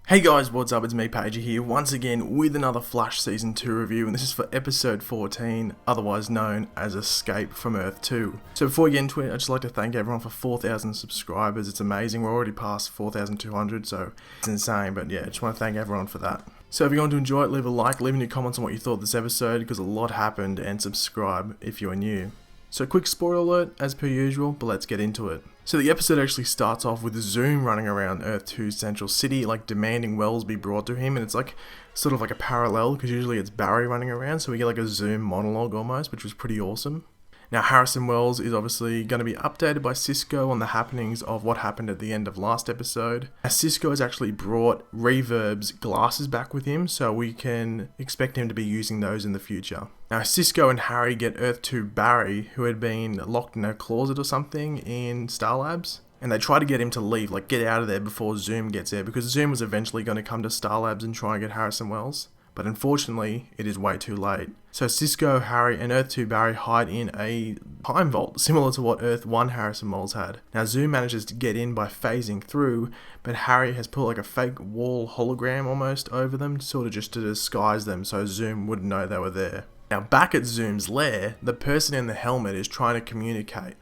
Hey guys, what's up? It's me, Pager here, once again with another Flash Season 2 review, and this is for episode 14, otherwise known as Escape from Earth-2. So before we get into it, I'd just like to thank everyone for 4,000 subscribers. It's amazing, we're already past 4,200, so it's insane, but yeah, I just want to thank everyone for that. So if you're going to enjoy it, leave a like, leave in your comments on what you thought of this episode, because a lot happened, and subscribe if you are new. So quick spoiler alert, as per usual, but let's get into it. So the episode actually starts off with Zoom running around Earth-2's central city, like demanding wells be brought to him, and it's like sort of like a parallel, because usually it's Barry running around, so we get like a Zoom monologue almost, which was pretty awesome. Now Harrison Wells is obviously going to be updated by Cisco on the happenings of what happened at the end of last episode. Now Cisco has actually brought Reverb's glasses back with him, so we can expect him to be using those in the future. Now Cisco and Harry get Earth-2 Barry, who had been locked in a closet or something in Star Labs, and they try to get him to leave, like get out of there before Zoom gets there, because Zoom was eventually going to come to Star Labs and try and get Harrison Wells. But unfortunately, it is way too late. So Cisco, Harry, and Earth-2 Barry hide in a time vault, similar to what Earth-1 Harrison Wells had. Now Zoom manages to get in by phasing through, but Harry has put like a fake wall hologram almost over them, sort of just to disguise them so Zoom wouldn't know they were there. Now back at Zoom's lair, the person in the helmet is trying to communicate.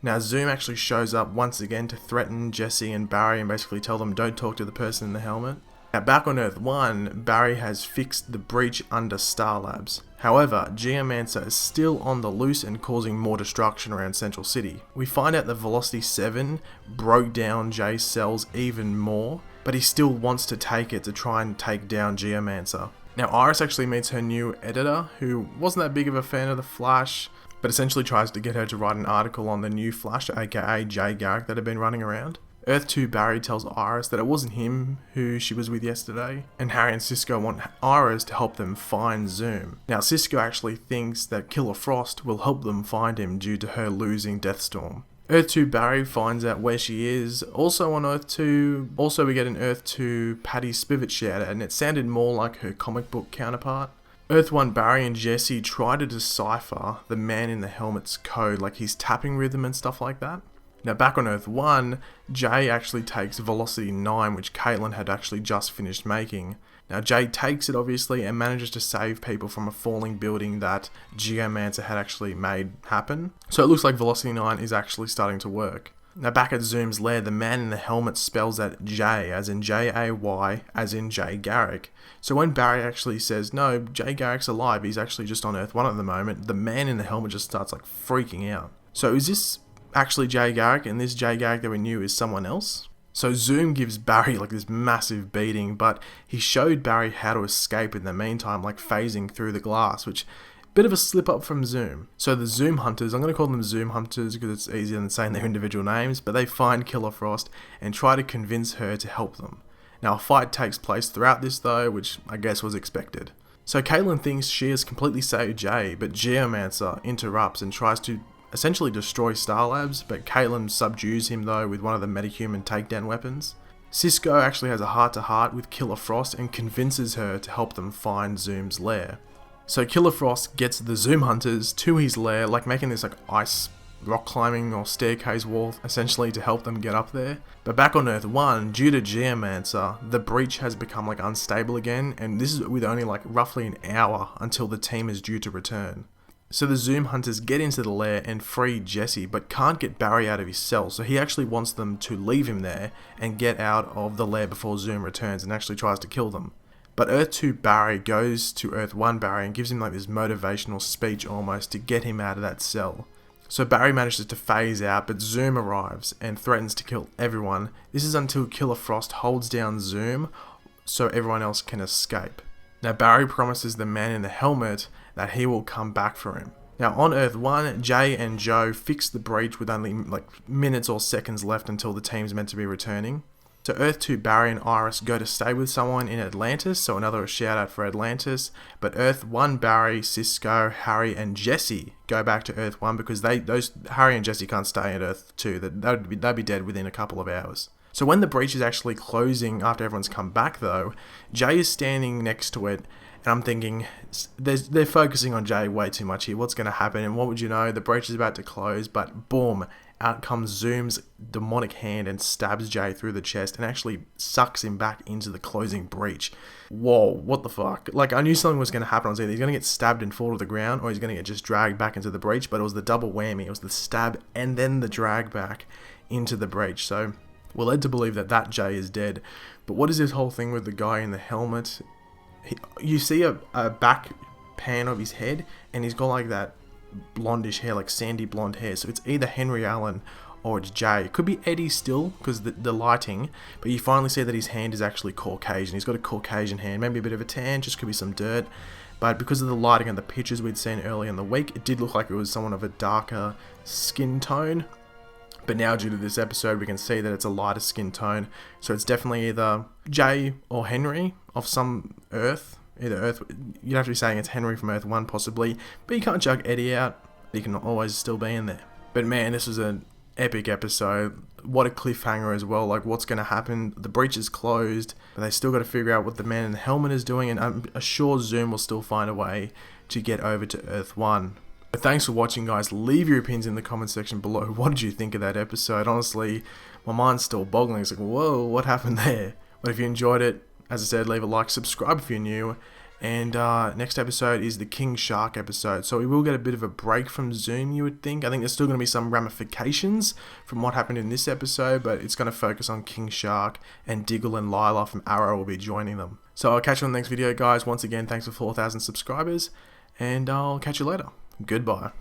Now Zoom actually shows up once again to threaten Jesse and Barry and basically tell them don't talk to the person in the helmet. Now back on Earth-1, Barry has fixed the breach under Star Labs. However, Geomancer is still on the loose and causing more destruction around Central City. We find out that Velocity 7 broke down Jay's cells even more, but he still wants to take it to try and take down Geomancer. Now Iris actually meets her new editor, who wasn't that big of a fan of the Flash, but essentially tries to get her to write an article on the new Flash, aka Jay Garrick, that had been running around. Earth-2 Barry tells Iris that it wasn't him who she was with yesterday, and Harry and Cisco want Iris to help them find Zoom. Now Cisco actually thinks that Killer Frost will help them find him due to her losing Deathstorm. Earth-2 Barry finds out where she is. Also on Earth-2, we get an Earth-2 Patty Spivot shout out, and it sounded more like her comic book counterpart. Earth-1 Barry and Jesse try to decipher the man in the helmet's code, like his tapping rhythm and stuff like that. Now back on Earth-1, Jay actually takes Velocity 9, which Caitlin had actually just finished making. Now Jay takes it obviously and manages to save people from a falling building that Geomancer had actually made happen. So it looks like Velocity 9 is actually starting to work. Now back at Zoom's lair, the man in the helmet spells out Jay, as in J-A-Y, as in Jay Garrick. So when Barry actually says, no, Jay Garrick's alive, he's actually just on Earth-1 at the moment, the man in the helmet just starts like freaking out. So is this actually Jay Garrick, and this Jay Garrick that we knew is someone else? So Zoom gives Barry like this massive beating, but he showed Barry how to escape in the meantime, like phasing through the glass, which bit of a slip up from Zoom. So the Zoom Hunters, I'm going to call them Zoom Hunters because it's easier than saying their individual names, but they find Killer Frost and try to convince her to help them. Now a fight takes place throughout this though, which I guess was expected. So Caitlin thinks she has completely saved Jay, but Geomancer interrupts and tries to essentially destroy Star Labs, but Caitlin subdues him though with one of the metahuman takedown weapons. Cisco actually has a heart-to-heart with Killer Frost and convinces her to help them find Zoom's lair. So Killer Frost gets the Zoom Hunters to his lair, like making this like ice rock climbing or staircase wall essentially to help them get up there. But back on Earth-1, due to Geomancer, the breach has become like unstable again, and this is with only like roughly an hour until the team is due to return. So the Zoom Hunters get into the lair and free Jesse, but can't get Barry out of his cell, so he actually wants them to leave him there and get out of the lair before Zoom returns and actually tries to kill them. But Earth-2 Barry goes to Earth-1 Barry and gives him like this motivational speech almost to get him out of that cell. So Barry manages to phase out, but Zoom arrives and threatens to kill everyone. This is until Killer Frost holds down Zoom so everyone else can escape. Now Barry promises the man in the helmet that he will come back for him. Now on Earth-1, Jay and Joe fix the breach with only like minutes or seconds left until the team's meant to be returning. So Earth-2 Barry and Iris go to stay with someone in Atlantis, so another shout out for Atlantis, but Earth-1 Barry, Cisco, Harry and Jesse go back to Earth-1 because those Harry and Jesse can't stay at Earth-2, they'd be dead within a couple of hours. So when the breach is actually closing after everyone's come back though, Jay is standing next to it, and I'm thinking, they're focusing on Jay way too much here, what's going to happen, and what would you know, the breach is about to close, but boom, out comes Zoom's demonic hand and stabs Jay through the chest and actually sucks him back into the closing breach. Whoa, what the fuck? Like, I knew something was going to happen. I was either he's going to get stabbed and fall to the ground, or he's going to get just dragged back into the breach, but it was the double whammy. It was the stab and then the drag back into the breach. So we're led to believe that Jay is dead. But what is this whole thing with the guy in the helmet? You see a back pan of his head, and he's got like that blondish hair, like sandy blonde hair. So it's either Henry Allen or it's Jay. It could be Eddie still, because the lighting, but you finally see that his hand is actually Caucasian. He's got a Caucasian hand, maybe a bit of a tan, just could be some dirt. But because of the lighting and the pictures we'd seen earlier in the week, it did look like it was someone of a darker skin tone. But now, due to this episode, we can see that it's a lighter skin tone. So it's definitely either Jay or Henry of some Earth. Either Earth, you'd have to be saying it's Henry from Earth 1 possibly. But you can't jug Eddie out. He can always still be in there. But man, this was an epic episode. What a cliffhanger as well. Like, what's going to happen? The breach is closed, but they still got to figure out what the man in the helmet is doing. And I'm sure Zoom will still find a way to get over to Earth 1. But thanks for watching, guys. Leave your opinions in the comment section below. What did you think of that episode? Honestly, my mind's still boggling. It's like, whoa, what happened there? But if you enjoyed it, as I said, leave a like, subscribe if you're new. And next episode is the King Shark episode. So we will get a bit of a break from Zoom, you would think. I think there's still going to be some ramifications from what happened in this episode, but it's going to focus on King Shark, and Diggle and Lila from Arrow will be joining them. So I'll catch you on the next video, guys. Once again, thanks for 4,000 subscribers, and I'll catch you later. Goodbye.